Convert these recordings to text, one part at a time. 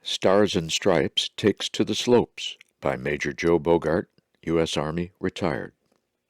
Stars and Stripes Takes to the Slopes by Major Joe Bogart, U.S. Army, retired.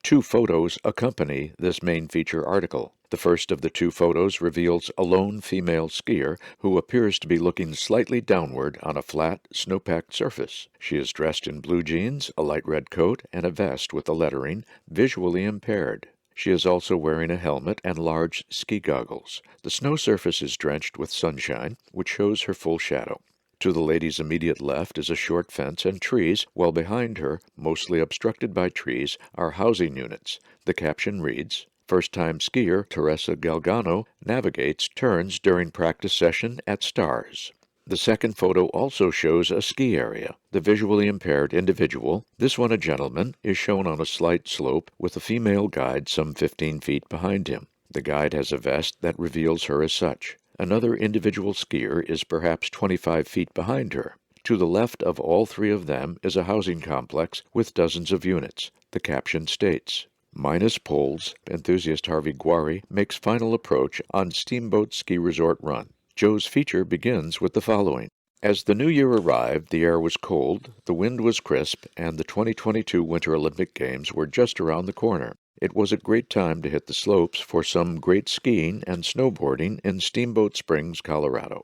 Two photos accompany this main feature article. The first of the two photos reveals a lone female skier who appears to be looking slightly downward on a flat, snow-packed surface. She is dressed in blue jeans, a light red coat, and a vest with the lettering, visually impaired. She is also wearing a helmet and large ski goggles. The snow surface is drenched with sunshine, which shows her full shadow. To the lady's immediate left is a short fence and trees, while behind her, mostly obstructed by trees, are housing units. The caption reads, "First-time skier Teresa Galgano navigates turns during practice session at Stars." The second photo also shows a ski area. The visually impaired individual, this one a gentleman, is shown on a slight slope with a female guide some 15 feet behind him. The guide has a vest that reveals her as such. Another individual skier is perhaps 25 feet behind her. To the left of all three of them is a housing complex with dozens of units. The caption states, "Minus poles, enthusiast Harvey Guari makes final approach on Steamboat Ski Resort Run." Joe's feature begins with the following. As the new year arrived, the air was cold, the wind was crisp, and the 2022 Winter Olympic Games were just around the corner. It was a great time to hit the slopes for some great skiing and snowboarding in Steamboat Springs, Colorado.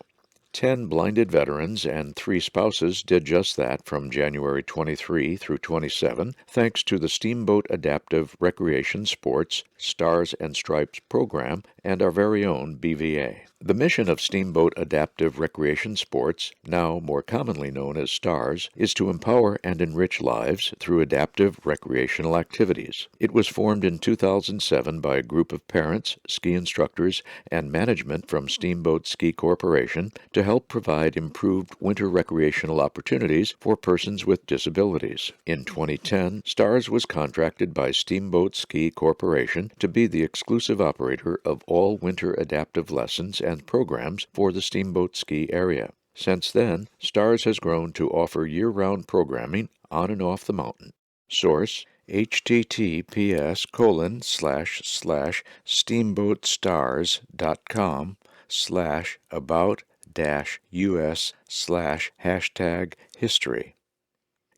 10 blinded veterans and 3 spouses did just that from January 23 through 27, thanks to the Steamboat Adaptive Recreation Sports Stars and Stripes program and our very own BVA. The mission of Steamboat Adaptive Recreation Sports, now more commonly known as STARS, is to empower and enrich lives through adaptive recreational activities. It was formed in 2007 by a group of parents, ski instructors, and management from Steamboat Ski Corporation to help provide improved winter recreational opportunities for persons with disabilities. In 2010, STARS was contracted by Steamboat Ski Corporation to be the exclusive operator of all winter adaptive lessons and programs for the Steamboat Ski area. Since then, STARS has grown to offer year-round programming on and off the mountain. Source: https://steamboatstars.com/about-us/#history.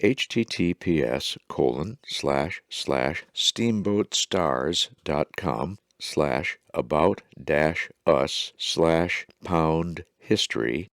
https://steamboatstars.com/about-us/#history.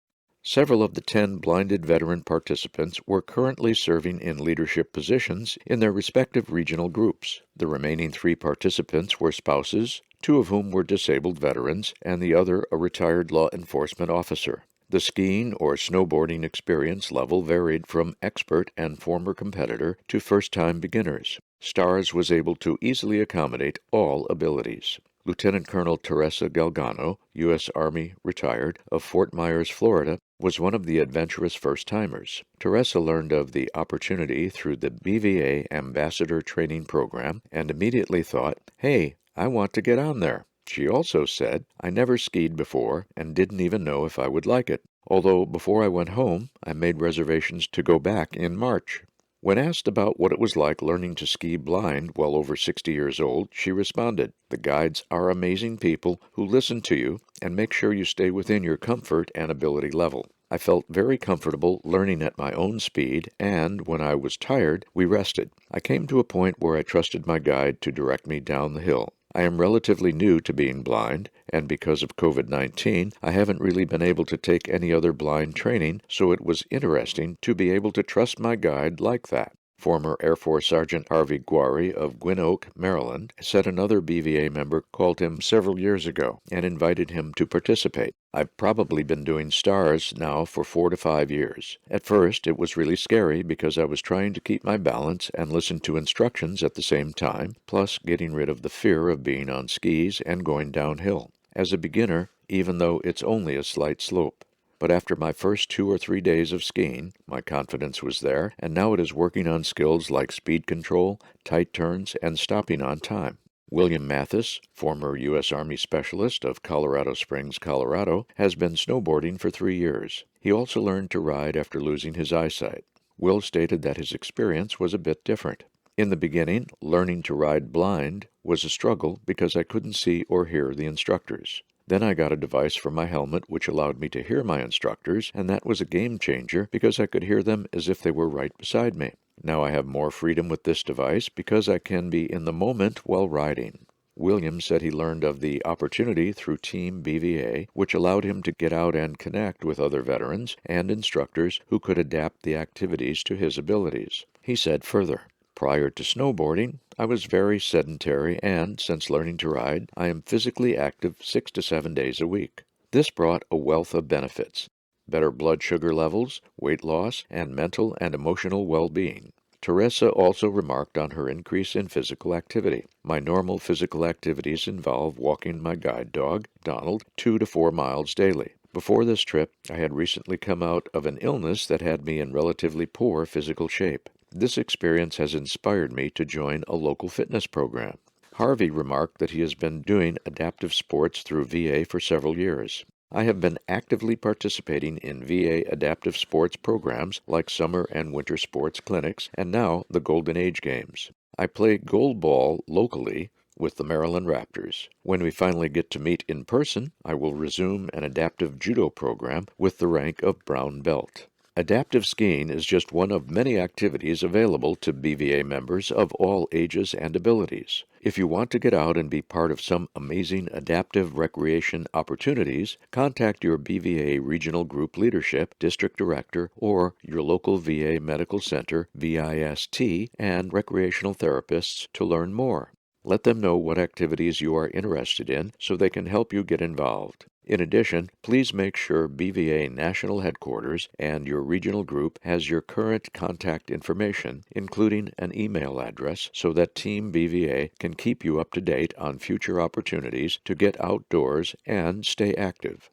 Several of the 10 blinded veteran participants were currently serving in leadership positions in their respective regional groups. The remaining 3 participants were spouses, 2 of whom were disabled veterans, and the other a retired law enforcement officer. The skiing or snowboarding experience level varied from expert and former competitor to first-time beginners. STARS was able to easily accommodate all abilities. Lieutenant Colonel Teresa Galgano, U.S. Army, retired, of Fort Myers, Florida, was one of the adventurous first-timers. Teresa learned of the opportunity through the BVA Ambassador Training Program and immediately thought, "Hey, I want to get on there." She also said, "I never skied before and didn't even know if I would like it, although before I went home, I made reservations to go back in March." When asked about what it was like learning to ski blind while over 60 years old, she responded, "The guides are amazing people who listen to you and make sure you stay within your comfort and ability level. I felt very comfortable learning at my own speed, and when I was tired, we rested. I came to a point where I trusted my guide to direct me down the hill. I am relatively new to being blind, and because of COVID-19, I haven't really been able to take any other blind training, so it was interesting to be able to trust my guide like that." Former Air Force Sergeant Harvey Guari of Gwynn Oak, Maryland, said another BVA member called him several years ago and invited him to participate. "I've probably been doing STARS now for 4 to 5 years. At first, it was really scary because I was trying to keep my balance and listen to instructions at the same time, plus getting rid of the fear of being on skis and going downhill. As a beginner, even though it's only a slight slope. But after my first 2 or 3 days of skiing, my confidence was there, and now it is working on skills like speed control, tight turns, and stopping on time." William Mathis, former U.S. Army Specialist of Colorado Springs, Colorado, has been snowboarding for 3 years. He also learned to ride after losing his eyesight. Will stated that his experience was a bit different. "In the beginning, learning to ride blind was a struggle because I couldn't see or hear the instructors. Then I got a device for my helmet which allowed me to hear my instructors, and that was a game changer because I could hear them as if they were right beside me. Now I have more freedom with this device because I can be in the moment while riding. William said he learned of the opportunity through Team BVA, which allowed him to get out and connect with other veterans and instructors who could adapt the activities to his abilities. He said further, "Prior to snowboarding, I was very sedentary and, since learning to ride, I am physically active 6 to 7 days a week. This brought a wealth of benefits: better blood sugar levels, weight loss, and mental and emotional well-being." Teresa also remarked on her increase in physical activity. "My normal physical activities involve walking my guide dog, Donald, 2 to 4 miles daily. Before this trip, I had recently come out of an illness that had me in relatively poor physical shape. This experience has inspired me to join a local fitness program." Harvey remarked that he has been doing adaptive sports through VA for several years. "I have been actively participating in VA adaptive sports programs like summer and winter sports clinics and now the Golden Age Games. I play gold ball locally with the Maryland Raptors. When we finally get to meet in person, I will resume an adaptive judo program with the rank of brown belt." Adaptive skiing is just one of many activities available to BVA members of all ages and abilities. If you want to get out and be part of some amazing adaptive recreation opportunities, contact your BVA Regional Group Leadership, District Director, or your local VA Medical Center, VIST, and recreational therapists to learn more. Let them know what activities you are interested in so they can help you get involved. In addition, please make sure BVA National Headquarters and your regional group has your current contact information, including an email address, so that Team BVA can keep you up to date on future opportunities to get outdoors and stay active.